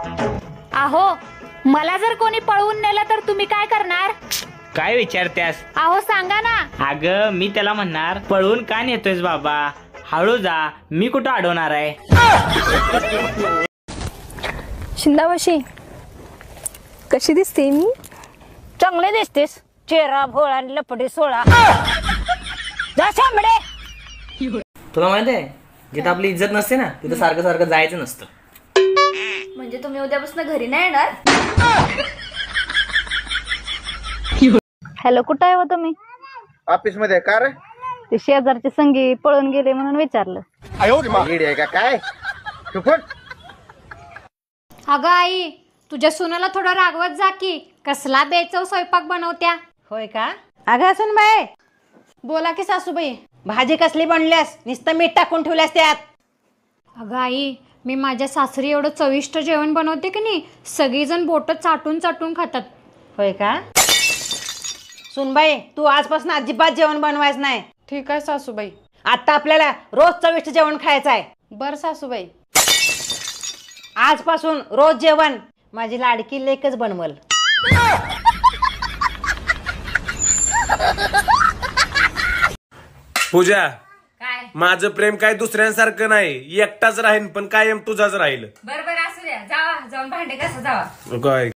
अहो मला जर कोणी पळवून नेलं तर तुम्ही काय करणार? काय विचारत्यास? अहो सांगा ना. अगं मी त्याला म्हणणार पळवून का नेतोयस बाबा, हळू जा, मी कुठं अडवणार आहे. शिंदावशी कशी दिसते मी? चांगले दिसतेस, चेहरा भोळा आणि लपडे सोळा. जा शांबडे. तुला माहित आहे जिथं आपली इज्जत नसते ना तिथं सारखं सारखं जायचं नसतं. म्हणजे तुम्ही उद्यापासून घरी नाही येणार? हॅलो, कुठं आहे हो तुम्ही? ऑफिस मध्ये का रे? ते शेजारचे संगी पळून गेले म्हणून विचारलं. आहे का काय? अगं आई, तुझ्या सुनाला थोडं रागवत जा की, कसला बेचव स्वयंपाक बनवत्या. होय का? अगं सुनबाई. बोला की सासूबाई. भाजी कसली बनल्यास? नुसतं मीठ टाकून ठेवल्यास त्यात. अगं आई, मी माझ्या सासरी एवढं चविष्ट जेवण बनवते की नाही, सगळीजण बोट चाटून चाटून खातात. होय का? सुनबाई, तू आजपासून अजिबात जेवण बनवायचं नाही. ठीक आहे सासूबाई. आता आपल्याला रोज चविष्ट जेवण खायचं आहे. बर सासूबाई. आजपासून रोज जेवण माझी लाडकी लेकच बनवल. पूजा, माझं प्रेम काय दुसऱ्यांसारखं नाही, एकटाच राहीन पण कायम तुझाच राहील. बरोबर असू द्या, जावा जाऊन भांडे कसं जावा. काय